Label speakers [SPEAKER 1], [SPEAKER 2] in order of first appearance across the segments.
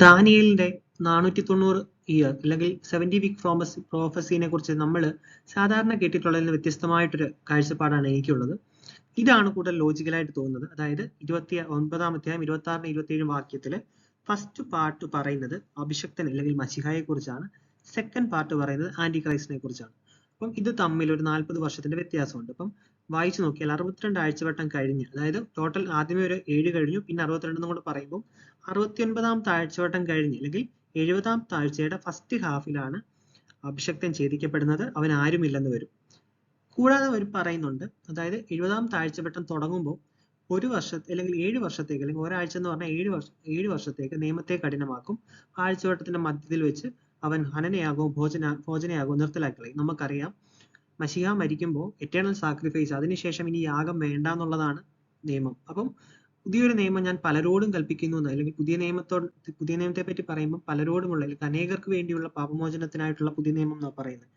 [SPEAKER 1] ദാനിയേലിന്റെ 490 year അല്ലെങ്കിൽ 70 week പ്രോഫസിനെ കുറിച്ച് നമ്മൾ സാധാരണ കേട്ടിട്ടുള്ളതിൽ വ്യത്യസ്തമായിട്ടൊരു കാഴ്ചപ്പാടാണ് എനിക്കുള്ളത്. ഇതാണ് കൂടുതൽ ലോജിക്കലായിട്ട് തോന്നുന്നത്. അതായത് 29-ാം അധ്യായം 26-നും 27-നും വാക്യത്തില് ഫസ്റ്റ് പാർട്ട് പറയുന്നത് അഭിഷക്തൻ അല്ലെങ്കിൽ മശിഹായെ കുറിച്ചാണ്. സെക്കൻഡ് പാർട്ട് പറയുന്നത് ആന്റി ക്രൈസ്റ്റിനെ കുറിച്ചാണ്. അപ്പം ഇത് തമ്മിൽ ഒരു 40 വർഷത്തിന്റെ വ്യത്യാസമുണ്ട്. അപ്പം വായിച്ചു നോക്കിയാൽ 62 ആഴ്ചവട്ടം കഴിഞ്ഞ്, അതായത് ടോട്ടൽ ആദ്യമേ ഒരു 7 കഴിഞ്ഞു, പിന്നെ 62 കൂടെ പറയുമ്പോൾ 69-ാം ആഴ്ചവട്ടം കഴിഞ്ഞ് അല്ലെങ്കിൽ 70-ാം ആഴ്ചയുടെ ഫസ്റ്റ് ഹാഫിലാണ് അഭിഷക്തൻ ഛേദിക്കപ്പെടുന്നത്. അവൻ ആരുമില്ലെന്ന് വരും. കൂടാതെ അവർ പറയുന്നുണ്ട്, അതായത് 70-ാം ആഴ്ചവട്ടം തുടങ്ങുമ്പോൾ ഒരു വർഷത്തെ അല്ലെങ്കിൽ 7 വർഷത്തേക്ക് അല്ലെങ്കിൽ ഒരാഴ്ച എന്ന് പറഞ്ഞാൽ 7 വർഷത്തേക്ക് നിയമത്തെ കഠിനമാക്കും. ആഴ്ചവട്ടത്തിന്റെ മധ്യത്തിൽ വെച്ച് അവൻ ഹനനയാകവും ഭോജനയാകവും നിർത്തലാക്കി കളയും. നമുക്കറിയാം മശിഹ മരിക്കുമ്പോൾ എറ്റേണൽ സാക്രിഫൈസ്, അതിനുശേഷം ഇനി യാഗം വേണ്ട എന്നുള്ളതാണ് നിയമം. അപ്പം പുതിയൊരു നിയമം ഞാൻ പലരോടും കൽപ്പിക്കുന്നു എന്ന്, അല്ലെങ്കിൽ പുതിയ നിയമത്തെ പറ്റി പറയുമ്പോൾ പലരോടുമുള്ള അല്ലെങ്കിൽ അനേകർക്ക് വേണ്ടിയുള്ള പാപമോചനത്തിനായിട്ടുള്ള പുതിയ നിയമം എന്നാണ് പറയുന്നത്.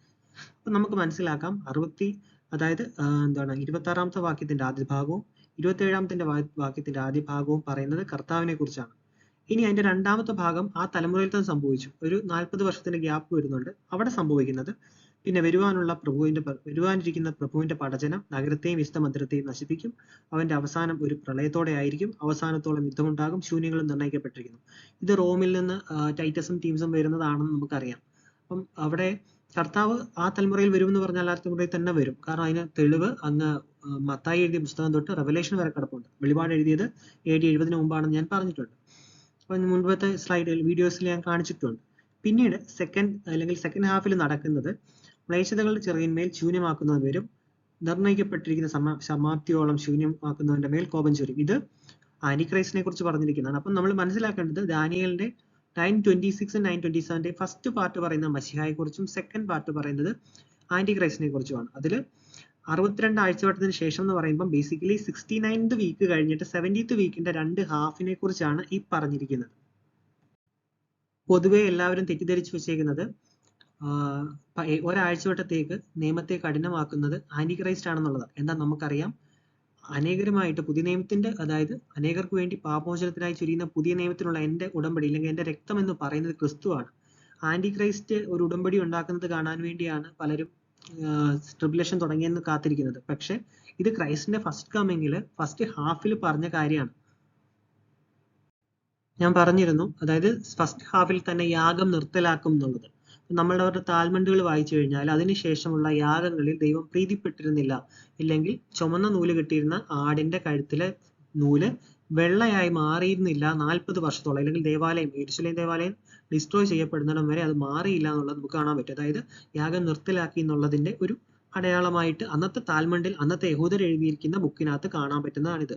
[SPEAKER 1] അപ്പൊ നമുക്ക് മനസ്സിലാക്കാം അതായത് 26-ാമത്തെ വാക്യത്തിന്റെ ആദ്യ ഭാഗവും 27-ാമത്തെ വാക്യത്തിന്റെ ആദ്യ ഭാഗവും പറയുന്നത് കർത്താവിനെ കുറിച്ചാണ്. ഇനി അതിന്റെ രണ്ടാമത്തെ ഭാഗം ആ തലമുറയിൽ തന്നെ സംഭവിച്ചു. ഒരു 40 വർഷത്തിന്റെ ഗ്യാപ്പ് വരുന്നുണ്ട്. അവിടെ സംഭവിക്കുന്നത് പിന്നെ വരുവാനിരിക്കുന്ന പ്രഭുവിന്റെ പടജനം നഗരത്തെയും വിശുദ്ധ മന്ദിരത്തെയും നശിപ്പിക്കും. അവന്റെ അവസാനം ഒരു പ്രളയത്തോടെ ആയിരിക്കും. അവസാനത്തോളം യുദ്ധമുണ്ടാകും. ശൂന്യങ്ങളും നിർണ്ണയിക്കപ്പെട്ടിരിക്കുന്നു. ഇത് റോമിൽ നിന്ന് ടൈറ്റസും ടീംസും വരുന്നതാണെന്ന് നമുക്കറിയാം. അപ്പം അവിടെ കർത്താവ് ആ തലമുറയിൽ വരുമെന്ന് പറഞ്ഞാൽ ആ തലമുറയിൽ തന്നെ വരും. കാരണം അതിന് തെളിവ് അങ്ങ് മത്തായി എഴുതിയ പുസ്തകം തൊട്ട് റെവലേഷൻ വരെ കിടപ്പുണ്ട്. വെളിപാട് എഴുതിയത് AD 70-ന് മുമ്പാണെന്ന് ഞാൻ പറഞ്ഞിട്ടുണ്ട്. അപ്പൊ മുൻപത്തെ വീഡിയോസിൽ ഞാൻ കാണിച്ചിട്ടുണ്ട്. പിന്നീട് സെക്കൻഡ് ഹാഫിൽ നടക്കുന്നത് ക്ലേശതകളുടെ ചെറിയന്മേൽ ശൂന്യമാക്കുന്നവൻ വരും. നിർണ്ണയിക്കപ്പെട്ടിരിക്കുന്ന സമാപ്തിയോളം ശൂന്യമാക്കുന്നവന്റെ മേൽ കോപം ചൊരിയും. ഇത് ആന്റിക്രൈസ്റ്റിനെ കുറിച്ച് പറഞ്ഞിരിക്കുന്നതാണ്. അപ്പം നമ്മൾ മനസ്സിലാക്കേണ്ടത് ദാനിയേലിന്റെ 9:26 9:27 ഫസ്റ്റ് പാർട്ട് പറയുന്ന മശിഹായെ കുറിച്ചും സെക്കൻഡ് പാർട്ട് പറയുന്നത് ആന്റിക്രൈസ്റ്റിനെ കുറിച്ചുമാണ്. അതിൽ 62 ആഴ്ചവട്ടത്തിന് ശേഷം എന്ന് പറയുമ്പോൾ ബേസിക്കലി 69th വീക്ക് കഴിഞ്ഞിട്ട് 70th വീക്കിന്റെ 2 ഹാഫിനെ കുറിച്ചാണ് ഈ പറഞ്ഞിരിക്കുന്നത്. പൊതുവെ എല്ലാവരും തെറ്റിദ്ധരിച്ചു വെച്ചേക്കുന്നത് ഒരാഴ്ചവട്ടത്തേക്ക് നിയമത്തെ കഠിനമാക്കുന്നത് ആന്റിക്രൈസ്റ്റ് ആണെന്നുള്ളതാണ്. എന്നാൽ നമുക്കറിയാം അനേകരുമായിട്ട് പുതിയ നിയമത്തിന്റെ, അതായത് അനേകർക്ക് വേണ്ടി പാപമോചനത്തിനായി ചൊരിയുന്ന പുതിയ നിയമത്തിനുള്ള എന്റെ ഉടമ്പടി അല്ലെങ്കിൽ എന്റെ രക്തം എന്ന് പറയുന്നത് ക്രിസ്തുവാണ്. ആന്റിക്രൈസ്റ്റ് ഒരു ഉടമ്പടി ഉണ്ടാക്കുന്നത് കാണാൻ വേണ്ടിയാണ് പലരും ട്രിബുലേഷൻ തുടങ്ങിയെന്ന് കാത്തിരിക്കുന്നത്. പക്ഷെ ഇത് ക്രൈസ്റ്റിന്റെ ഫസ്റ്റ് കമ്മിങ്ങിൽ ഫസ്റ്റ് ഹാഫിൽ പറഞ്ഞ കാര്യമാണ്. ഞാൻ പറഞ്ഞിരുന്നു, അതായത് ഫസ്റ്റ് ഹാഫിൽ തന്നെ യാഗം നിർത്തലാക്കും എന്നുള്ളത്. നമ്മളുടെ താൽമണ്ടുകൾ വായിച്ചു കഴിഞ്ഞാൽ അതിനുശേഷമുള്ള യാഗങ്ങളിൽ ദൈവം പ്രീതിപ്പെട്ടിരുന്നില്ല. ഇല്ലെങ്കിൽ ചുമന്ന നൂല് കെട്ടിയിരുന്ന ആടിന്റെ കഴുത്തിലെ നൂല് വെള്ളയായി മാറിയിരുന്നില്ല 40 വർഷത്തോളം. അല്ലെങ്കിൽ യെരുശലേം ദേവാലയം ഡിസ്ട്രോയ് ചെയ്യപ്പെടുന്നിടം വരെ അത് മാറിയില്ല എന്നുള്ളത് നമുക്ക് കാണാൻ പറ്റും. അതായത് യാഗം നിർത്തലാക്കി എന്നുള്ളതിന്റെ ഒരു അടയാളമായിട്ട് അന്നത്തെ താൽമണ്ടിൽ, അന്നത്തെ യഹൂദർ എഴുതിയിരിക്കുന്ന ബുക്കിനകത്ത് കാണാൻ പറ്റുന്നതാണിത്.